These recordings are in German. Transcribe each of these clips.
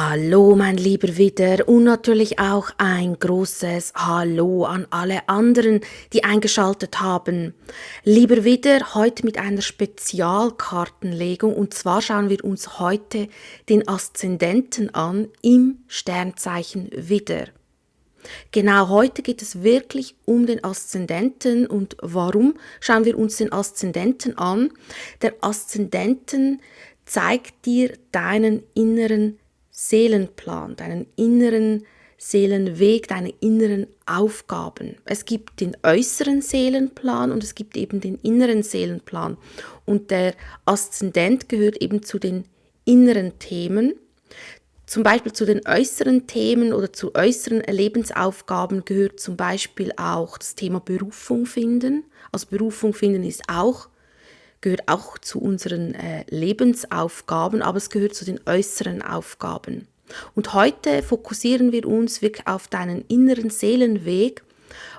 Hallo, mein lieber Widder, und natürlich auch ein großes Hallo an alle anderen, die eingeschaltet haben. Lieber Widder, heute mit einer Spezialkartenlegung, und zwar schauen wir uns heute den Aszendenten an im Sternzeichen Widder. Genau heute geht es wirklich um den Aszendenten. Und warum schauen wir uns den Aszendenten an? Der Aszendenten zeigt dir deinen inneren Seelenplan, deinen inneren Seelenweg, deine inneren Aufgaben. Es gibt den äußeren Seelenplan und es gibt eben den inneren Seelenplan. Und der Aszendent gehört eben zu den inneren Themen. Zum Beispiel zu den äußeren Themen oder zu äußeren Lebensaufgaben gehört zum Beispiel auch das Thema Berufung finden. Also Berufung finden gehört auch zu unseren Lebensaufgaben, aber es gehört zu den äußeren Aufgaben. Und heute fokussieren wir uns wirklich auf deinen inneren Seelenweg.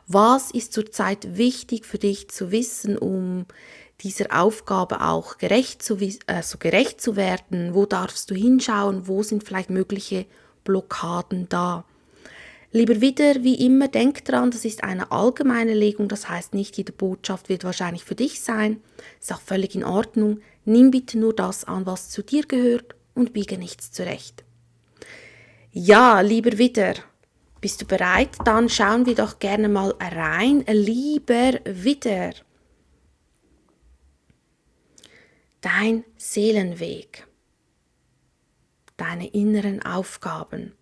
Was ist zurzeit wichtig für dich zu wissen, um dieser Aufgabe auch gerecht zu werden? Wo darfst du hinschauen? Wo sind vielleicht mögliche Blockaden da? Lieber Widder, wie immer, denk dran, das ist eine allgemeine Legung, das heißt, nicht jede Botschaft wird wahrscheinlich für dich sein. Ist auch völlig in Ordnung. Nimm bitte nur das an, was zu dir gehört, und biege nichts zurecht. Ja, lieber Widder, bist du bereit? Dann schauen wir doch gerne mal rein. Lieber Widder, dein Seelenweg, deine inneren Aufgaben.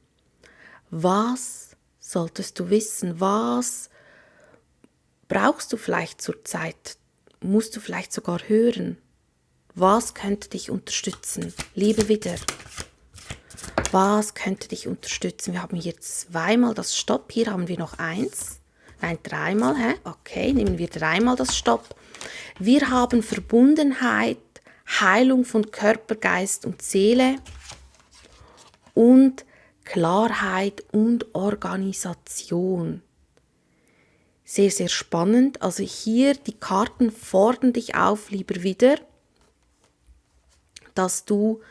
Was solltest du wissen? Was brauchst du vielleicht zurzeit? Musst du vielleicht sogar hören? Was könnte dich unterstützen? Liebe Widder, was könnte dich unterstützen? Wir haben hier zweimal das Stopp, hier haben wir noch eins. Nein, dreimal, Okay, nehmen wir dreimal das Stopp. Wir haben Verbundenheit, Heilung von Körper, Geist und Seele und Klarheit und Organisation. Sehr, sehr spannend. Also hier, die Karten fordern dich auf, lieber Widder, dass du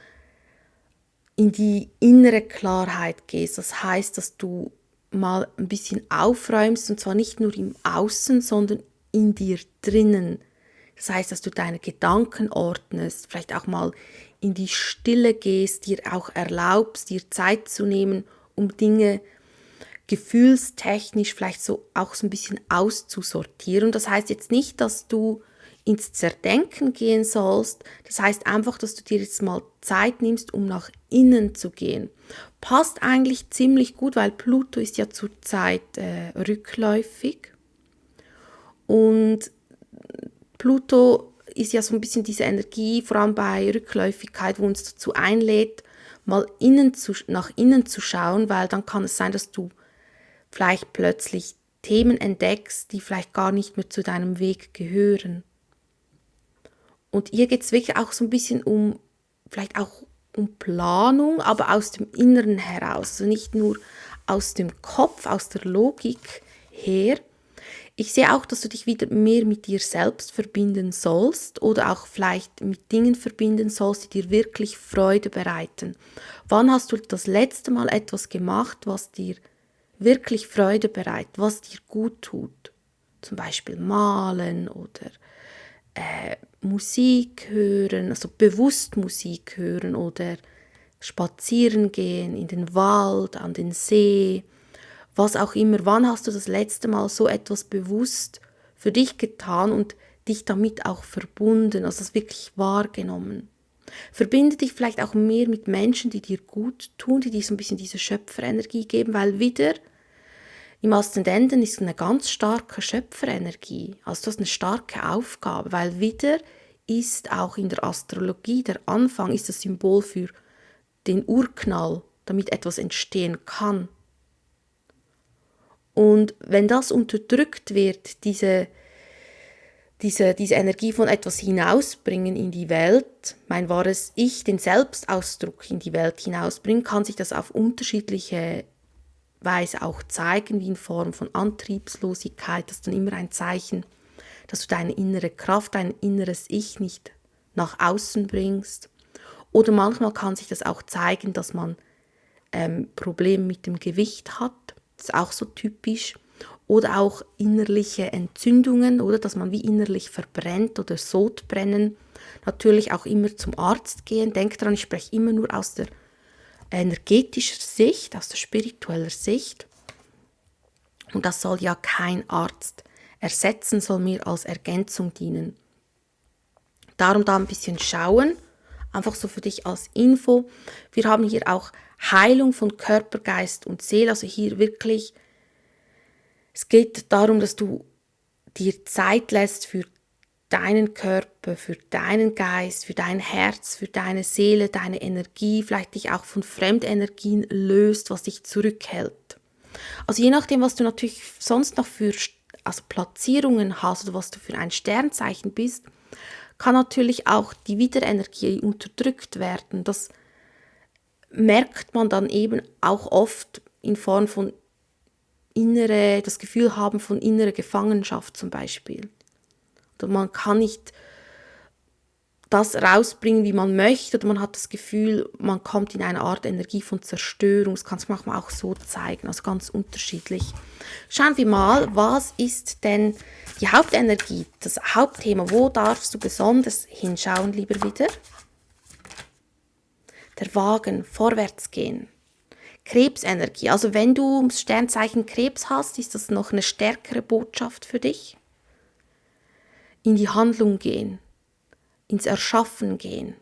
in die innere Klarheit gehst. Das heißt, dass du mal ein bisschen aufräumst, und zwar nicht nur im Außen, sondern in dir drinnen. Das heißt, dass du deine Gedanken ordnest, vielleicht auch mal in die Stille gehst, dir auch erlaubst, dir Zeit zu nehmen, um Dinge gefühlstechnisch vielleicht so auch so ein bisschen auszusortieren. Das heißt jetzt nicht, dass du ins Zerdenken gehen sollst. Das heißt einfach, dass du dir jetzt mal Zeit nimmst, um nach innen zu gehen. Passt eigentlich ziemlich gut, weil Pluto ist ja zurzeit rückläufig. Und Pluto ist ja so ein bisschen diese Energie, vor allem bei Rückläufigkeit, wo uns dazu einlädt, mal nach innen zu schauen, weil dann kann es sein, dass du vielleicht plötzlich Themen entdeckst, die vielleicht gar nicht mehr zu deinem Weg gehören. Und hier geht es wirklich auch so ein bisschen vielleicht auch um Planung, aber aus dem Inneren heraus, also nicht nur aus dem Kopf, aus der Logik her. Ich sehe auch, dass du dich wieder mehr mit dir selbst verbinden sollst oder auch vielleicht mit Dingen verbinden sollst, die dir wirklich Freude bereiten. Wann hast du das letzte Mal etwas gemacht, was dir wirklich Freude bereitet, was dir gut tut? Zum Beispiel malen oder Musik hören, also bewusst Musik hören oder spazieren gehen in den Wald, an den See, was auch immer. Wann hast du das letzte Mal so etwas bewusst für dich getan und dich damit auch verbunden, also das wirklich wahrgenommen? Verbinde dich vielleicht auch mehr mit Menschen, die dir gut tun, die dir so ein bisschen diese Schöpferenergie geben, weil wieder im Aszendenten ist eine ganz starke Schöpferenergie. Also du hast eine starke Aufgabe, weil wieder ist auch in der Astrologie der Anfang ist das Symbol für den Urknall, damit etwas entstehen kann. Und wenn das unterdrückt wird, diese Energie von etwas hinausbringen in die Welt, mein wahres Ich, den Selbstausdruck in die Welt hinausbringen, kann sich das auf unterschiedliche Weise auch zeigen, wie in Form von Antriebslosigkeit. Das ist dann immer ein Zeichen, dass du deine innere Kraft, dein inneres Ich nicht nach außen bringst. Oder manchmal kann sich das auch zeigen, dass man Probleme mit dem Gewicht hat. Das ist auch so typisch. Oder auch innerliche Entzündungen, oder dass man wie innerlich verbrennt oder Sodbrennen. Natürlich auch immer zum Arzt gehen. Denk dran, ich spreche immer nur aus der energetischen Sicht, aus der spirituellen Sicht. Und das soll ja kein Arzt ersetzen, soll mir als Ergänzung dienen. Darum da ein bisschen schauen, einfach so für dich als Info. Wir haben hier auch Heilung von Körper, Geist und Seele, also hier wirklich, es geht darum, dass du dir Zeit lässt für deinen Körper, für deinen Geist, für dein Herz, für deine Seele, deine Energie, vielleicht dich auch von Fremdenergien löst, was dich zurückhält. Also je nachdem, was du natürlich sonst noch für Platzierungen hast oder was du für ein Sternzeichen bist, kann natürlich auch die Wiederenergie unterdrückt werden. Das merkt man dann eben auch oft in Form von das Gefühl haben von innerer Gefangenschaft zum Beispiel. Oder man kann nicht das rausbringen, wie man möchte, oder man hat das Gefühl, man kommt in eine Art Energie von Zerstörung. Das kann es manchmal auch so zeigen, also ganz unterschiedlich. Schauen wir mal, was ist denn die Hauptenergie, das Hauptthema, wo darfst du besonders hinschauen, lieber Widder? Der Wagen, vorwärts gehen. Krebsenergie, also wenn du das Sternzeichen Krebs hast, ist das noch eine stärkere Botschaft für dich. In die Handlung gehen, ins Erschaffen gehen,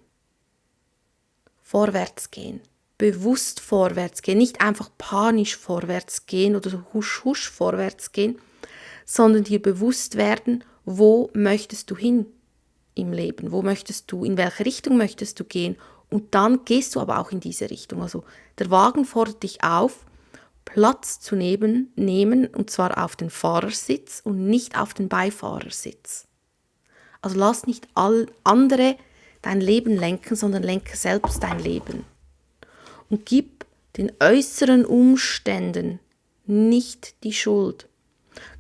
vorwärts gehen, bewusst vorwärts gehen, nicht einfach panisch vorwärts gehen oder so husch husch vorwärts gehen, sondern dir bewusst werden, wo möchtest du hin im Leben, in welche Richtung möchtest du gehen, und dann gehst du aber auch in diese Richtung. Also der Wagen fordert dich auf, Platz zu nehmen, und zwar auf den Fahrersitz und nicht auf den Beifahrersitz. Also lass nicht andere dein Leben lenken, sondern lenke selbst dein Leben. Und gib den äußeren Umständen nicht die Schuld.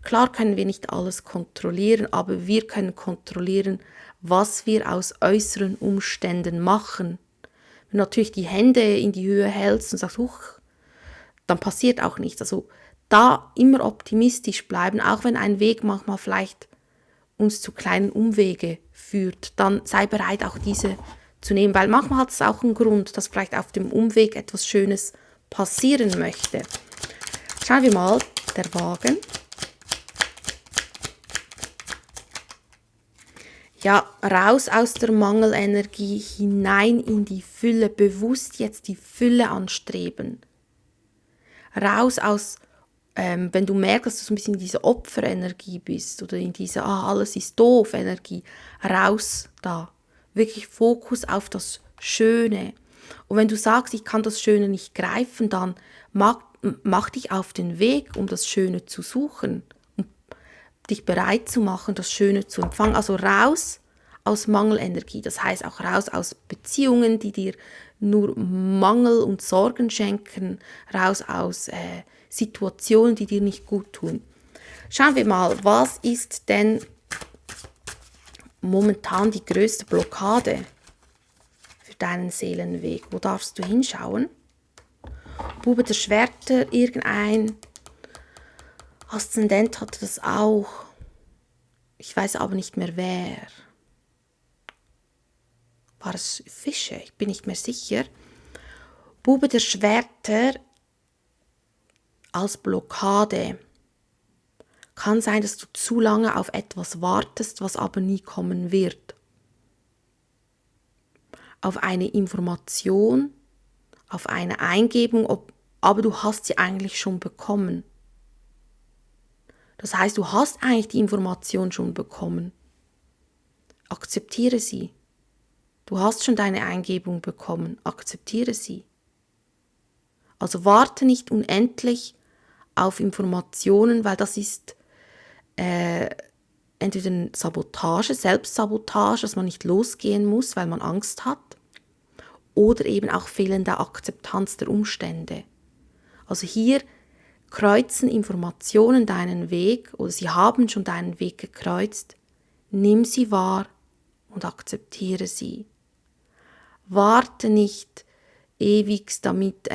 Klar können wir nicht alles kontrollieren, aber wir können kontrollieren, was wir aus äußeren Umständen machen. Wenn du natürlich die Hände in die Höhe hältst und sagst, huch, dann passiert auch nichts. Also da immer optimistisch bleiben, auch wenn ein Weg manchmal vielleicht uns zu kleinen Umwege führt, dann sei bereit, auch diese zu nehmen, weil manchmal hat es auch einen Grund, dass vielleicht auf dem Umweg etwas Schönes passieren möchte. Schauen wir mal, der Wagen. Ja, raus aus der Mangelenergie, hinein in die Fülle, bewusst jetzt die Fülle anstreben. Raus aus, wenn du merkst, dass du so ein bisschen in dieser Opferenergie bist oder in dieser alles ist doof Energie, raus da. Wirklich Fokus auf das Schöne. Und wenn du sagst, ich kann das Schöne nicht greifen, dann mach dich auf den Weg, um das Schöne zu suchen. Dich bereit zu machen, das Schöne zu empfangen. Also raus aus Mangelenergie. Das heißt auch raus aus Beziehungen, die dir nur Mangel und Sorgen schenken. Raus aus Situationen, die dir nicht gut tun. Schauen wir mal, was ist denn momentan die größte Blockade für deinen Seelenweg? Wo darfst du hinschauen? Bube der Schwerter, irgendein Aszendent hatte das auch. Ich weiß aber nicht mehr wer. War es Fische? Ich bin nicht mehr sicher. Bube der Schwerter als Blockade. Kann sein, dass du zu lange auf etwas wartest, was aber nie kommen wird. Auf eine Information, auf eine Eingebung, aber du hast sie eigentlich schon bekommen. Das heißt, du hast eigentlich die Information schon bekommen. Akzeptiere sie. Du hast schon deine Eingebung bekommen. Akzeptiere sie. Also warte nicht unendlich auf Informationen, weil das ist entweder eine Sabotage, Selbstsabotage, dass man nicht losgehen muss, weil man Angst hat, oder eben auch fehlende Akzeptanz der Umstände. Also hier kreuzen Informationen deinen Weg oder sie haben schon deinen Weg gekreuzt. Nimm sie wahr und akzeptiere sie. Warte nicht ewig damit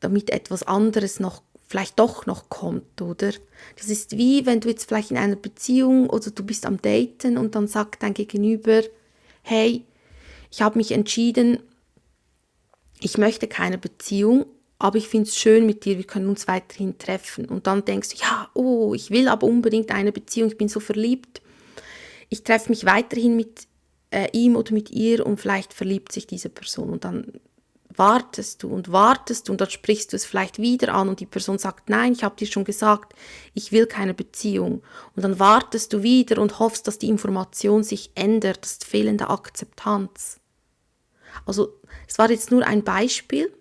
damit etwas anderes noch vielleicht doch noch kommt, oder? Das ist wie, wenn du jetzt vielleicht in einer Beziehung oder du bist am Daten und dann sagt dein Gegenüber, hey, ich habe mich entschieden, ich möchte keine Beziehung, aber ich finde es schön mit dir, wir können uns weiterhin treffen. Und dann denkst du, ja, oh, ich will aber unbedingt eine Beziehung, ich bin so verliebt. Ich treffe mich weiterhin mit ihm oder mit ihr und vielleicht verliebt sich diese Person. Und dann wartest und dann sprichst du es vielleicht wieder an und die Person sagt, nein, ich habe dir schon gesagt, ich will keine Beziehung. Und dann wartest du wieder und hoffst, dass die Information sich ändert, das ist fehlende Akzeptanz. Also es war jetzt nur ein Beispiel,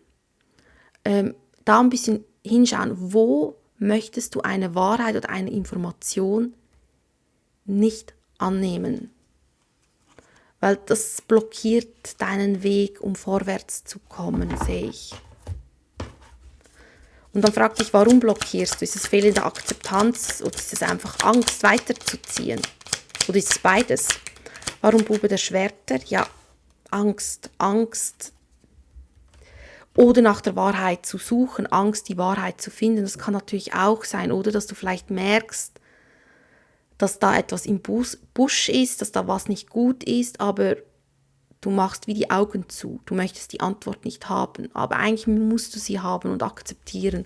da ein bisschen hinschauen, wo möchtest du eine Wahrheit oder eine Information nicht annehmen. Weil das blockiert deinen Weg, um vorwärts zu kommen, sehe ich. Und dann frag dich, warum blockierst du? Ist es fehlende Akzeptanz oder ist es einfach Angst, weiterzuziehen? Oder ist es beides? Warum Bube der Schwerter? Ja, Angst. Oder nach der Wahrheit zu suchen, Angst, die Wahrheit zu finden. Das kann natürlich auch sein, oder dass du vielleicht merkst, dass da etwas im Busch ist, dass da was nicht gut ist, aber du machst wie die Augen zu. Du möchtest die Antwort nicht haben, aber eigentlich musst du sie haben und akzeptieren,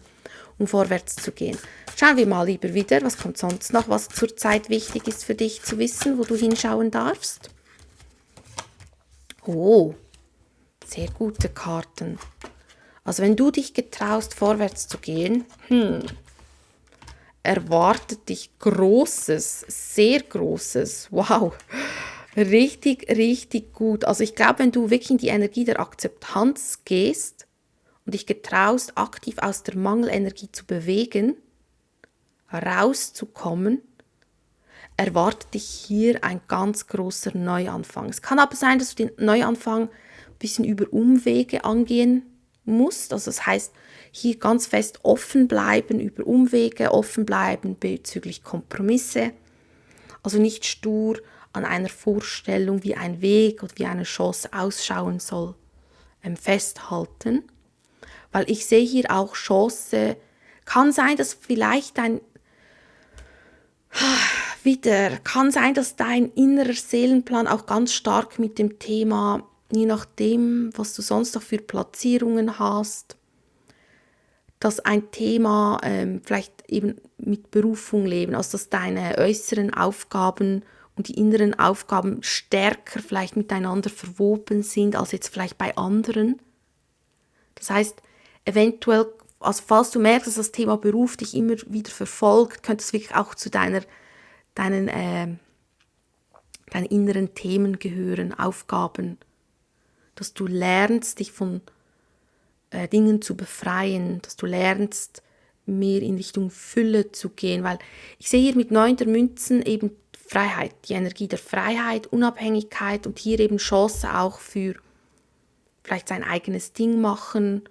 um vorwärts zu gehen. Schauen wir mal lieber wieder, was kommt sonst noch, was zurzeit wichtig ist für dich zu wissen, wo du hinschauen darfst. Oh, sehr gute Karten. Also wenn du dich getraust, vorwärts zu gehen, erwartet dich Großes, sehr Großes. Wow, richtig, richtig gut. Also ich glaube, wenn du wirklich in die Energie der Akzeptanz gehst und dich getraust, aktiv aus der Mangelenergie zu bewegen, rauszukommen, erwartet dich hier ein ganz großer Neuanfang. Es kann aber sein, dass du den Neuanfang ein bisschen über Umwege angehen musst. Also das heißt, hier ganz fest offen bleiben über Umwege, offen bleiben bezüglich Kompromisse. Also nicht stur an einer Vorstellung, wie ein Weg oder wie eine Chance ausschauen soll, festhalten. Weil ich sehe hier auch Chance. Kann sein, dass vielleicht dein innerer Seelenplan auch ganz stark mit dem Thema, je nachdem, was du sonst noch für Platzierungen hast, dass ein Thema vielleicht eben mit Berufung leben, also dass deine äußeren Aufgaben und die inneren Aufgaben stärker vielleicht miteinander verwoben sind, als jetzt vielleicht bei anderen. Das heißt, eventuell, also falls du merkst, dass das Thema Beruf dich immer wieder verfolgt, könnte es wirklich auch zu deinen inneren Themen gehören, Aufgaben, dass du lernst, dich von Dingen zu befreien, dass du lernst, mehr in Richtung Fülle zu gehen, weil ich sehe hier mit 9 der Münzen eben Freiheit, die Energie der Freiheit, Unabhängigkeit und hier eben Chance auch für vielleicht sein eigenes Ding machen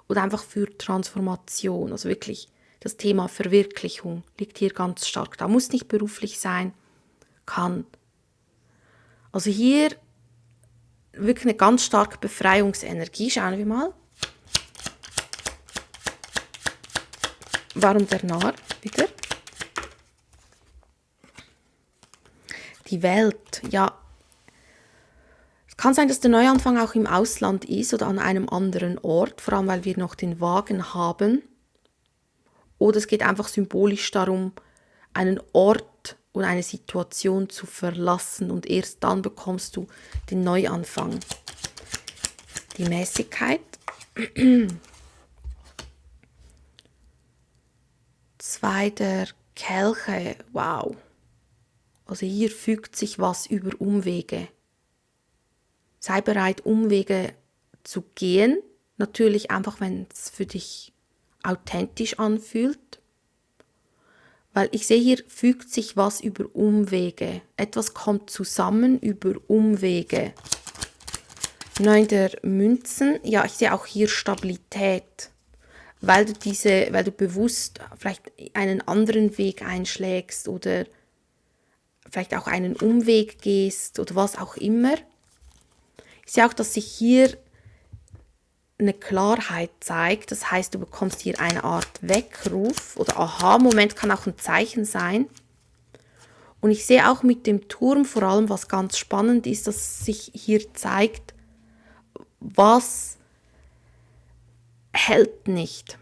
oder einfach für Transformation, also wirklich das Thema Verwirklichung liegt hier ganz stark da, muss nicht beruflich sein, kann. Also hier wirklich eine ganz starke Befreiungsenergie, schauen wir mal. Warum der Narr? Wieder. Die Welt, ja. Es kann sein, dass der Neuanfang auch im Ausland ist oder an einem anderen Ort, vor allem weil wir noch den Wagen haben. Oder es geht einfach symbolisch darum, einen Ort oder eine Situation zu verlassen und erst dann bekommst du den Neuanfang. Die Mäßigkeit. 2 der Kelche, wow. Also hier fügt sich was über Umwege. Sei bereit, Umwege zu gehen. Natürlich einfach, wenn es für dich authentisch anfühlt. Weil ich sehe, hier fügt sich was über Umwege. Etwas kommt zusammen über Umwege. 9 der Münzen, ja, ich sehe auch hier Stabilität. Weil du bewusst vielleicht einen anderen Weg einschlägst oder vielleicht auch einen Umweg gehst oder was auch immer. Ich sehe auch, dass sich hier eine Klarheit zeigt. Das heißt, du bekommst hier eine Art Weckruf oder Aha-Moment, kann auch ein Zeichen sein. Und ich sehe auch mit dem Turm vor allem, was ganz spannend ist, dass sich hier zeigt, was hält nicht,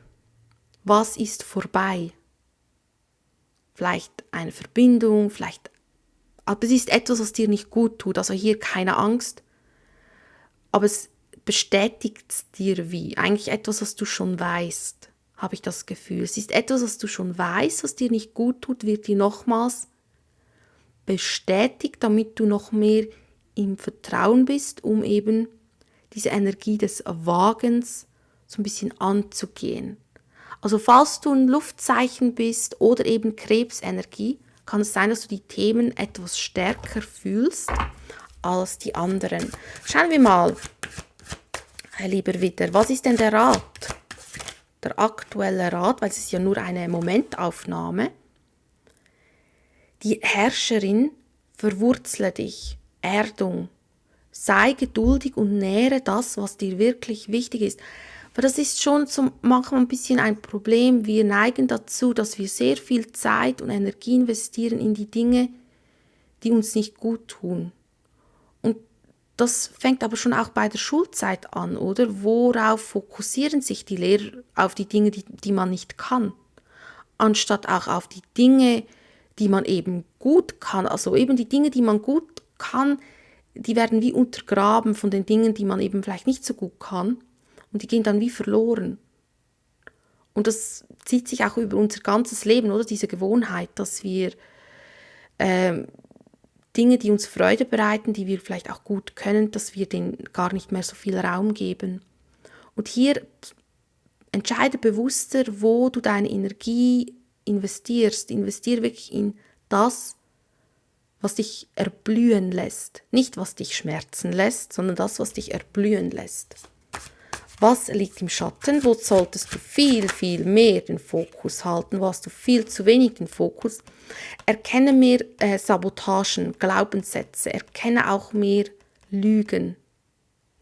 was ist vorbei. Vielleicht eine Verbindung, aber es ist etwas, was dir nicht gut tut. Also hier keine Angst, aber es bestätigt dir wie. Eigentlich etwas, was du schon weißt, habe ich das Gefühl. Es ist etwas, was du schon weißt, was dir nicht gut tut, wird dir nochmals bestätigt, damit du noch mehr im Vertrauen bist, um eben diese Energie des Wagens so ein bisschen anzugehen. Also falls du ein Luftzeichen bist oder eben Krebsenergie, kann es sein, dass du die Themen etwas stärker fühlst als die anderen. Schauen wir mal, lieber Widder, was ist denn der Rat? Der aktuelle Rat, weil es ist ja nur eine Momentaufnahme. Die Herrscherin, verwurzle dich, Erdung, sei geduldig und nähre das, was dir wirklich wichtig ist. Aber das ist schon manchmal ein bisschen ein Problem. Wir neigen dazu, dass wir sehr viel Zeit und Energie investieren in die Dinge, die uns nicht gut tun. Und das fängt aber schon auch bei der Schulzeit an, oder? Worauf fokussieren sich die Lehrer? Auf die Dinge, die man nicht kann, anstatt auch auf die Dinge, die man eben gut kann. Also eben die Dinge, die man gut kann, die werden wie untergraben von den Dingen, die man eben vielleicht nicht so gut kann. Und die gehen dann wie verloren. Und das zieht sich auch über unser ganzes Leben, oder? Diese Gewohnheit, dass wir Dinge, die uns Freude bereiten, die wir vielleicht auch gut können, dass wir denen gar nicht mehr so viel Raum geben. Und hier entscheide bewusster, wo du deine Energie investierst. Investiere wirklich in das, was dich erblühen lässt. Nicht, was dich schmerzen lässt, sondern das, was dich erblühen lässt. Was liegt im Schatten? Wo solltest du viel, viel mehr den Fokus halten? Wo hast du viel zu wenig den Fokus? Erkenne mehr Sabotagen, Glaubenssätze. Erkenne auch mehr Lügen.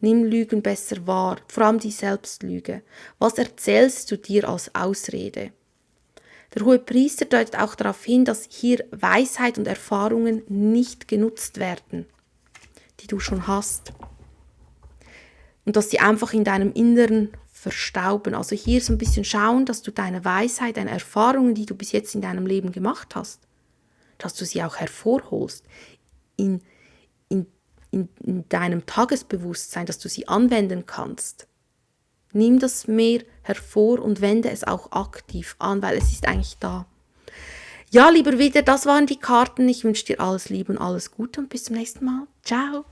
Nimm Lügen besser wahr, vor allem die Selbstlüge. Was erzählst du dir als Ausrede? Der Hohepriester deutet auch darauf hin, dass hier Weisheit und Erfahrungen nicht genutzt werden, die du schon hast. Und dass sie einfach in deinem Inneren verstauben. Also hier so ein bisschen schauen, dass du deine Weisheit, deine Erfahrungen, die du bis jetzt in deinem Leben gemacht hast, dass du sie auch hervorholst in deinem Tagesbewusstsein, dass du sie anwenden kannst. Nimm das mehr hervor und wende es auch aktiv an, weil es ist eigentlich da. Ja, lieber Widder, das waren die Karten. Ich wünsche dir alles Liebe und alles Gute und bis zum nächsten Mal. Ciao.